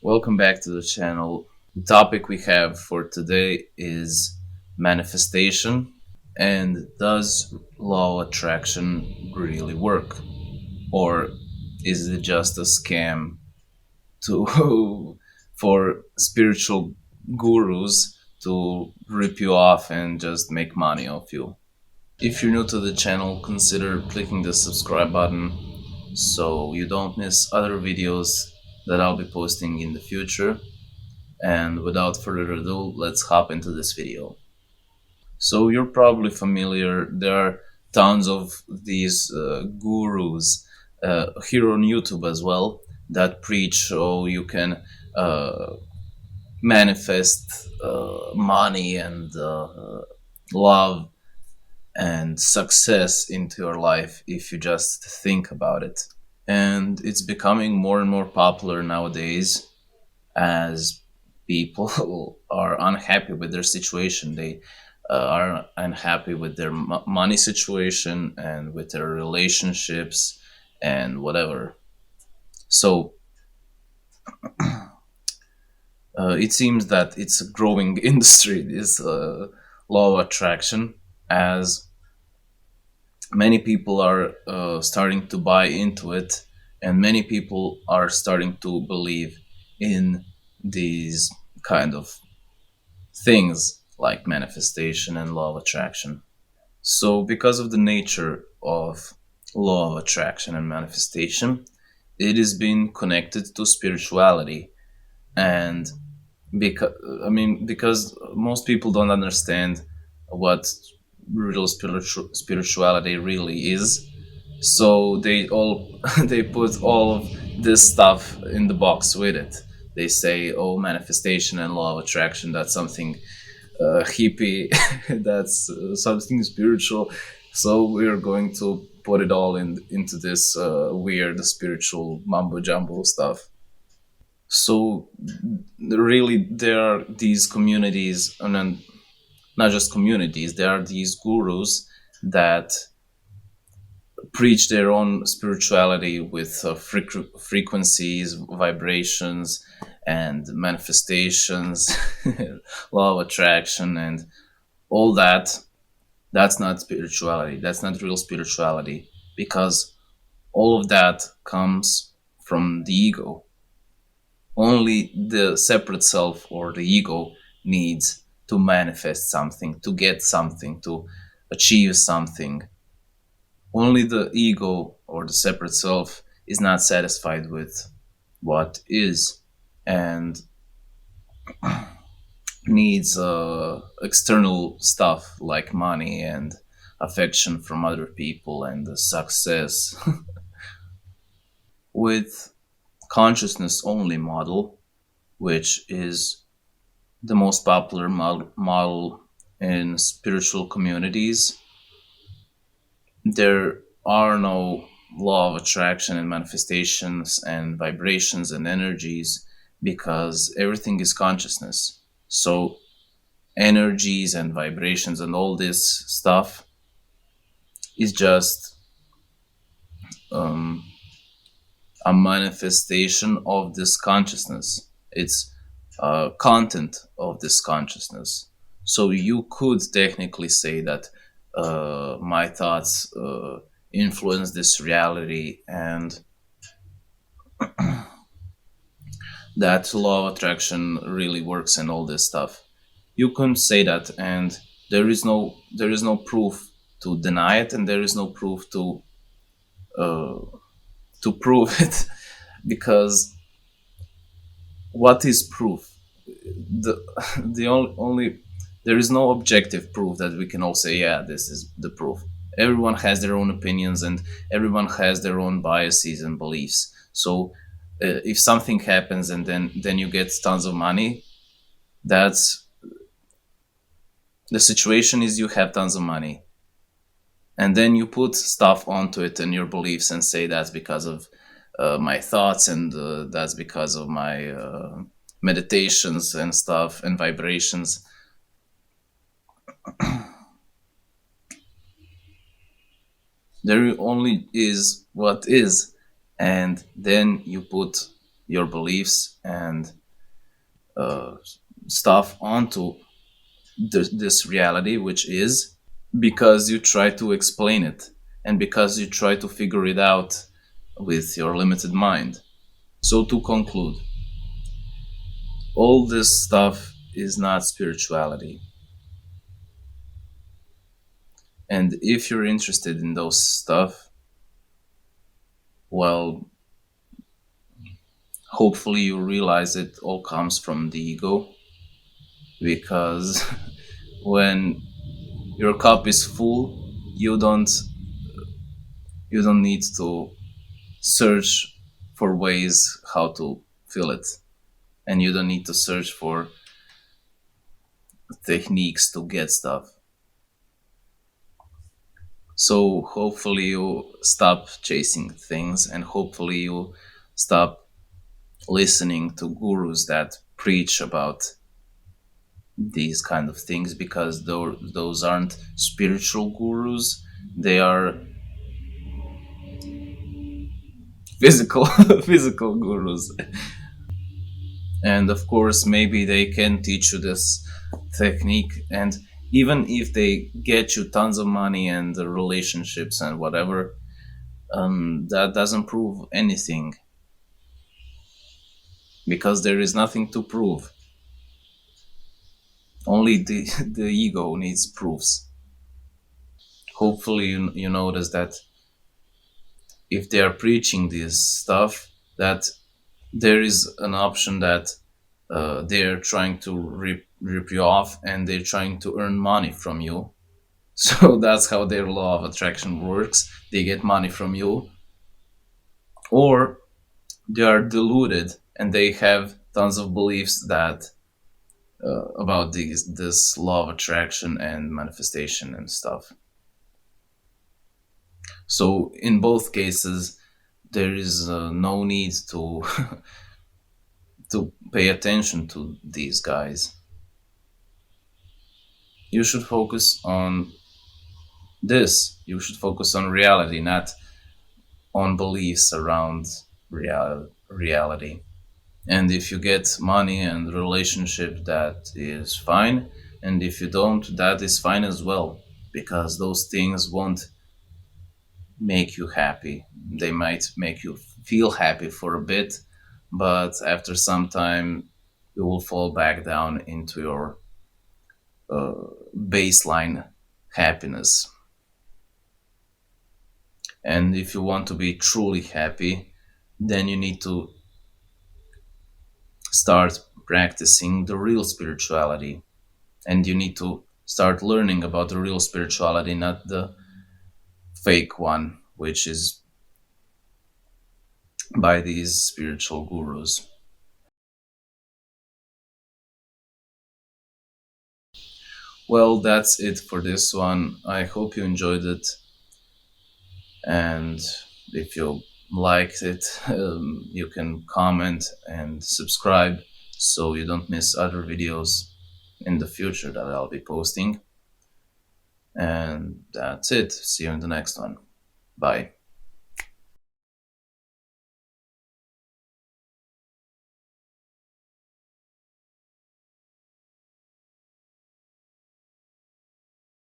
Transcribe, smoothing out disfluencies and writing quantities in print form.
Welcome back to the channel. The topic we have for today is manifestation, and does law of attraction really work? Or is it just a scam to for spiritual gurus to rip you off and just make money off you? If you're new to the channel, consider clicking the subscribe button so you don't miss other videos that I'll be posting in the future. And without further ado, let's hop into this video. So you're probably familiar, there are tons of these gurus here on YouTube as well that preach, oh, you can uh, manifest money and love and success into your life if you just think about it. And it's becoming more and more popular nowadays as people are unhappy with their situation. They are unhappy with their money situation and with their relationships and whatever. So it seems that it's a growing industry, this law of attraction, as many people are starting to buy into it, and many people are starting to believe in these kind of things like manifestation and law of attraction. So, because of the nature of law of attraction and manifestation, it is being connected to spirituality. And because most people don't understand what real spirituality really is, so they all they put all of this stuff in the box with it. They say, oh, manifestation and law of attraction, that's something hippie, that's something spiritual. So we're going to put it all into this weird spiritual mumbo jumbo stuff. So really, there are these communities, and then not just communities. There are these gurus that preach their own spirituality with frequencies, vibrations, and manifestations, law of attraction, and all that. That's not spirituality. That's not real spirituality, because all of that comes from the ego. Only the separate self or the ego needs to manifest something, to get something, to achieve something. Only the ego or the separate self is not satisfied with what is, and needs external stuff like money and affection from other people and the success. With consciousness only model, which is the most popular model in spiritual communities, there are no law of attraction and manifestations and vibrations and energies, because everything is consciousness. So energies and vibrations and all this stuff is just um, a manifestation of this consciousness. It's content of this consciousness. So you could technically say that my thoughts influence this reality, and that law of attraction really works and all this stuff. You can say that, and there is no proof to deny it, and there is no proof uh, to prove it, because what is proof? The the only there is no objective proof that we can all say, yeah, this is the proof. Everyone has their own opinions, and everyone has their own biases and beliefs. So if something happens and then you get tons of money, that's the situation. Is you have tons of money, and then you put stuff onto it and your beliefs and say that's because of my thoughts, and that's because of my meditations and stuff and vibrations. There only is what is, and then you put your beliefs and uh, stuff onto this reality, which is because you try to explain it and because you try to figure it out with your limited mind. So, to conclude, all this stuff is not spirituality. And if you're interested in those stuff, well, hopefully you realize it all comes from the ego, because when your cup is full, you don't you don't need to search for ways how to fill it, and you don't need to search for techniques to get stuff. So hopefully you stop chasing things, and hopefully you stop listening to gurus that preach about these kind of things, because those aren't spiritual gurus. They are physical physical gurus. And of course, maybe they can teach you this technique, and even if they get you tons of money and relationships and whatever, that doesn't prove anything, because there is nothing to prove. Only the ego needs proofs. Hopefully you notice that if they are preaching this stuff, that there is an option that they're trying to rip you off, and they're trying to earn money from you. So that's how their law of attraction works. They get money from you, or they are deluded and they have tons of beliefs that about this law of attraction and manifestation and stuff. So in both cases, there is no need to to pay attention to these guys. You should focus on this. You should focus on reality, not on beliefs around reality. And if you get money and relationship, that is fine. And if you don't, that is fine as well, because those things won't make you happy. They might make you feel happy for a bit, but after some time, you will fall back down into your baseline happiness. And if you want to be truly happy, then you need to start practicing the real spirituality. And you need to start learning about the real spirituality, not the fake one, which is by these spiritual gurus. Well, that's it for this one. I hope you enjoyed it. And if you liked it, you can comment and subscribe so you don't miss other videos in the future that I'll be posting. And that's it. See you in the next one. Bye.